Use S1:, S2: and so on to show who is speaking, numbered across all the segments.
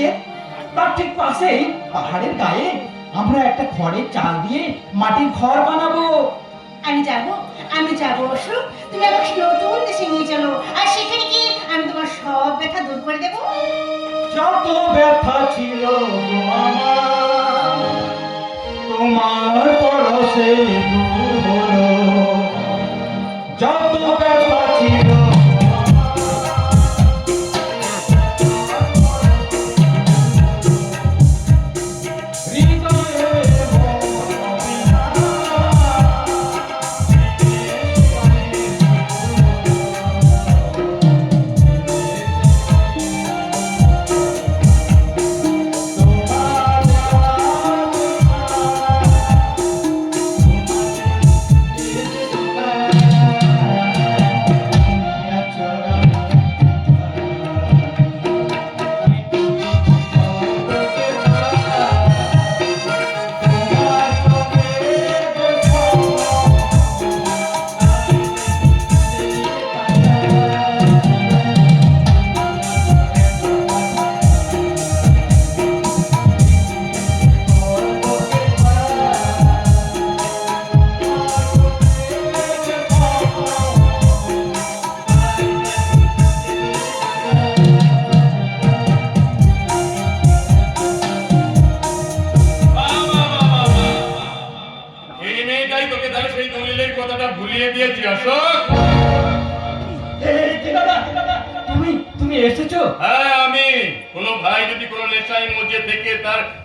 S1: কে? তার ঠিক পাশেই পাহাড়ের গায়ে আমরা একটা খড়ের চাল দিয়ে মাটির ঘর বানাবো।
S2: আমি যাব অশোক, তুমি আমাকে নতুন দেশে নিয়ে চলো, আর সেখানে গিয়ে আমি তোমার সব ব্যথা দূর করে দেবো।
S1: যত ব্যথা ছিল আমার তোমার পরশে দূর হলো, যত ব্যথা ছিল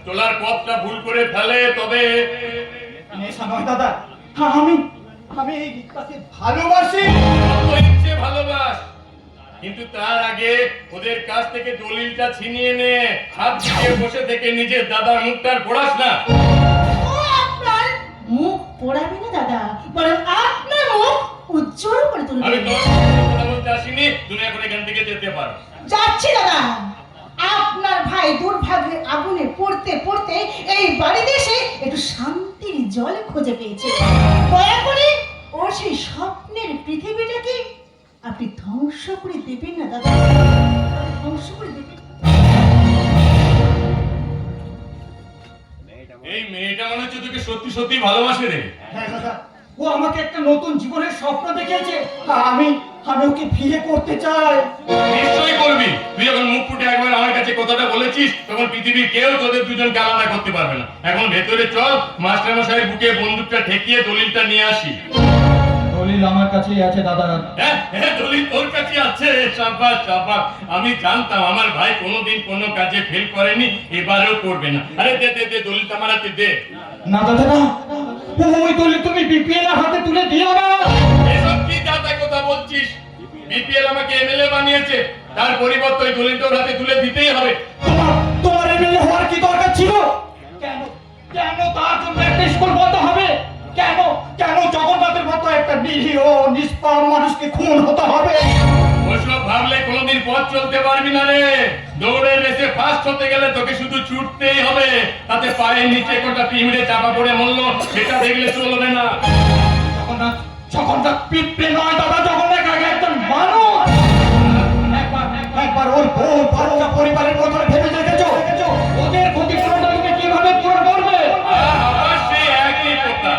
S3: চলার পথটা ভুল করে ফেলে তবে
S1: দাদা আমি এই রিক্তাকে ভালোবাসি।
S3: ভালোবাস, কিন্তু তার আগে ওদের কাছ থেকে দলিলটা ছিনিয়ে নে। হাত দিয়ে বসে থেকে নিজের দাদার মুখটার পড়াস না।
S2: ও আপনার মুখ পোড়াবে না দাদা, বরং আপনার মুখ উজ্জ্বল করে তুলবে।
S3: আমি তোমার সাথে কথা বলতে আসিনি, তুমি এখন এখান থেকে যেতে পারো।
S2: যাচ্ছি দাদা। আপনার ভাই দুর্ভাগ্যের আগুনে পড়তে পড়তে এই বাড়িতে এসে একটু শান্তির জল খুঁজে পেয়েছে। দয়া করে ওর সেই স্বপ্নের পৃথিবীটাকে আপনি ধ্বংস করে দেবেন না দাদা, ধ্বংস করে দেবেন।
S3: এই মেয়েটা মনে হচ্ছে তোকে সত্যি সত্যি ভালোবাসে রে।
S1: হ্যাঁ দাদা, ও আমাকে একটা নতুন জীবনের স্বপ্ন দেখিয়েছে। আমি ওকে বিয়ে করতে চাই।
S3: নিশ্চয়ই করবি। তুই যখন মুখ ফুটে একবার আমার কাছে কথাটা বলেছিস, তখন পৃথিবীর কেউ তোদের দুজনকে আলাদা করতে পারবে না। এখন ভেতরে চল, মাস্টারমশাইয়ের বুকে বন্দুকটা ঠেকিয়ে দলিলটা নিয়ে আসি।
S1: দলিল আমার কাছেই আছে দাদা।
S3: হ্যাঁ, দলিল তোর কাছে আছে। শাবাশ শাবাশ। আমি জানতাম আমার ভাই কোনোদিন কোনো কাজে ফেল করেনি, এবারেও করবে না। আরে দে দে দে, দলিলটা আমার হাতে দে।
S1: না দাদা না, ওই দলিল তুমি বিপিএল এর হাতে তুলে দিও না।
S3: এসব কি যাতা কথা বলছিস? বিপিএল আমাকে এমএলএ বানিয়েছে, তার পরিবর্তে ওই দলিলটা ওর হাতে তুলে দিতেই হবে।
S1: তোমার এমএলএ হওয়ার কি দরকার ছিল? কেন কেন তার জন্য একটা স্কুল বন্ধ হবে? কেন কেন জগন্নাথের মতো একটা নিরীহ নিষ্পাপ মানুষকে খুন হতে হবে?
S3: ওসব ভাবলে কোনোদিন পথ চলতে পারবি না রে। দৌড়ে রেসে ফার্স্ট হতে গেলে তোকে শুধু ছুটতেই হবে। তাতে পায়ের নিচে কোনটা পিঁমড়ে চাপা পড়ে মরলো সেটা দেখলে চলবে না।
S1: জগন্নাথ পিঁপড়ে নয় দাদা, জগন্নাথ আগে একজন মানুষ। একবার ওর বউ বাচ্চা পরিবারের কথা ভেবে দেখেছো? ওদের ক্ষতিপূরণটা তুমি কিভাবে পূরণ করবে?
S3: সেই একই কথা।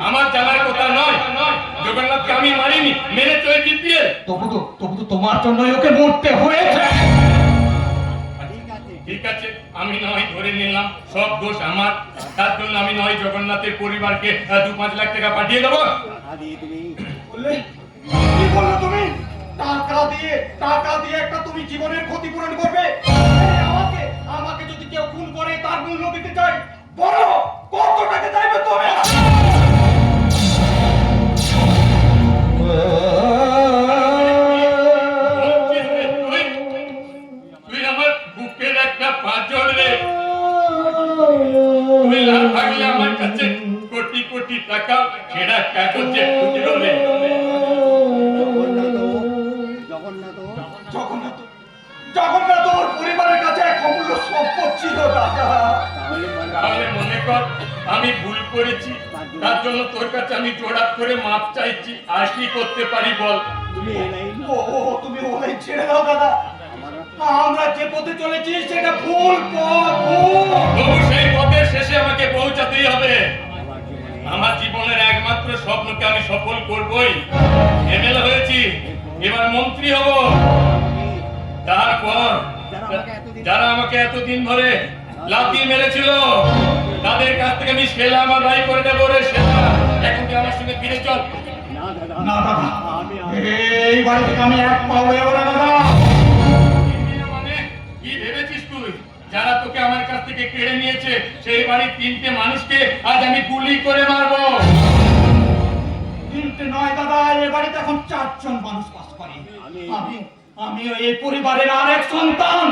S3: আমার জানার কথা নয়। জগন্নাথকে আমি মারিনি, মেরে চলে জিতিয়ে।
S1: তবু তো তোমার জন্যই ওকে মরতে হয়েছে।
S3: ঠিক আছে, আমি নয় ধরে নিলাম সব দোষ আমার। তার জন্য আমি নয় জগন্নাথের পরিবারকে 2-5 লাখ টাকা পাঠিয়ে দেবো।
S1: কি বললো তুমি? টাকা দিয়ে একটা তুমি জীবনের ক্ষতিপূরণ করবে? আমাকে যদি কেউ খুন করে তার মূল্য দিতে চাই, বলো কত টাকা চাইবে তুমি?
S3: তুই আমার বুকের একটা পাঁচড় রে। তুই না থাকলে আমার কাছে কোটি কোটি টাকা সেটা কাগজে খুচরো রে।
S1: জগন্নাথ ওর পরিবারের কাছে এক অমূল্য সম্পদ ছিল দাদা।
S3: তাহলে মনে কর আমি ভুল করেছি, তার জন্য তোর কাছে আমি জোড়াত করে মাপ চাইছি। আর কি করতে পারি বল?
S1: তুমি ওলাই ছেড়ে দাও দাদা। আমরা যে পথে চলেছি সেটা ভুল পথ, ভুল।
S3: তবু সেই পথের শেষে আমাকে পৌঁছাতেই হবে। আমার জীবনের একমাত্র স্বপ্নকে আমি সফল করবই। এমএলএ হয়েছি, এবার মন্ত্রী হব। তারপর যারা আমাকে এতদিন ধরে লাথি মেরেছিল তাদের কাছ থেকে আমি সেলা আমার ভাই করে নেবো রে সেলা। এখন তুই আমার সঙ্গে ফিরে চল।
S1: না দাদা, এই বাড়ি থেকে আমি এক পাও এগোবো না দাদা।
S3: মানে কি ভেবেছিস তুই? যারা তোকে আমার কাছ থেকে কেড়ে নিয়েছে সেই বাড়ির 3টে মানুষকে আজ আমি গুলি করে মারবো।
S1: 3টে নয় দাদা, এই বাড়িতে এখন 4 জন মানুষ বাস করে। আমিও এই পরিবারের আরেক সন্তান।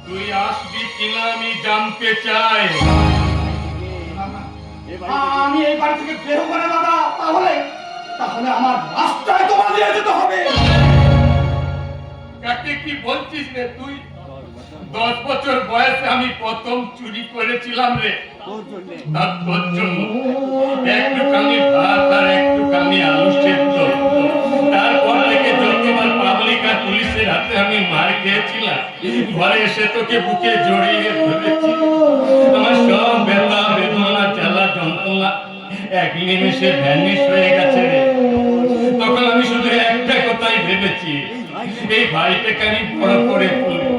S3: তুই আসবি কিনা আমি জানতে চাই।
S1: আমি এই বাড়ি থেকে বেরোবো না দাদা, তাহলে আমার রাস্তায় তোমার দিয়ে যেতে হবে।
S3: কাকে কি বলছিস রে তুই? 10 বছর বয়সে আমি প্রথম চুরি করেছিলাম রে। আর তোর জন্য একটুখানি ভাত আর একটুখানি আলু সেদ্ধ। তারপর থেকে যতবার পাবলিক আর পুলিশের হাতে আমি মার খেয়েছিলাম, ঘরে এসে তোকে বুকে জড়িয়ে ধরেছি। আমার সব ব্যথা বেদনা জ্বালা যন্ত্রণা এক নিমেষে ভ্যানিশ হয়ে গেছে রে। তখন আমি শুধু একটা কথাই ভেবেছি, এই ভাইটাকে আমি বড় করে তুলবো,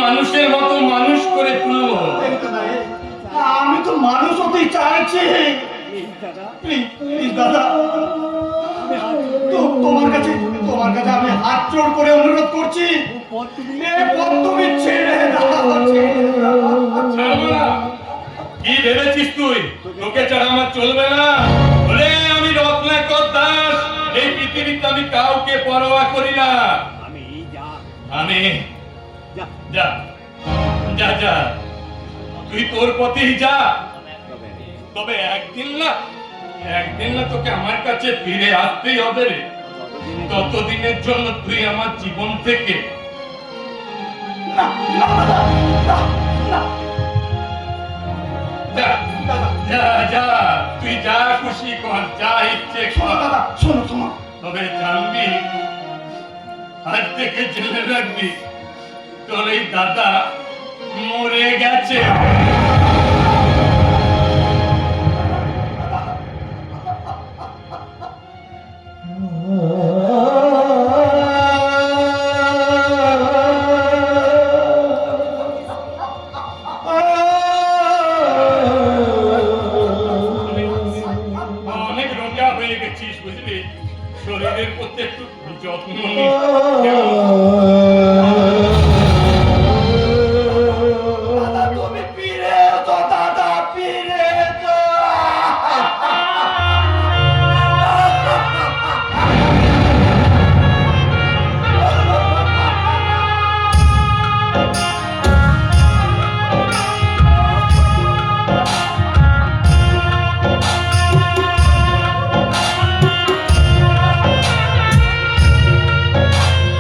S3: মানুষের মতো মানুষ করে তুলবো।
S1: আমি তো মানুষ হতে চাইছি। প্লিজ দাদা, তোমার কাছে আমি হাত জোড় করে অনুরোধ করছি, এই পথ তুমি ছেড়ে দাও।
S3: ছাড়বো না। কি ভেবেছিস তুই তোকে ছাড়া আমার চলবে না? বলে আমি রত্নাকর দাস, এই পৃথিবীতে আমি কাউকে পরোয়া করি না। আমি যা যা যা, তুই তোর পথেই যা। তবে একদিন না তোকে আমার কাছে ফিরে আসতেই হবে রে। ততদিনের জন্য তুই আমার জীবন থেকে
S1: না, না, দাদা, না, না।
S3: যা যা যা, তুই যা খুশি কর, যা ইচ্ছে
S1: শোনো
S3: কর।
S1: দাদা, শোনো।
S3: তবে জানবি, আজ থেকে জেনে রাখবি, তোর এই দাদা মরে গেছে।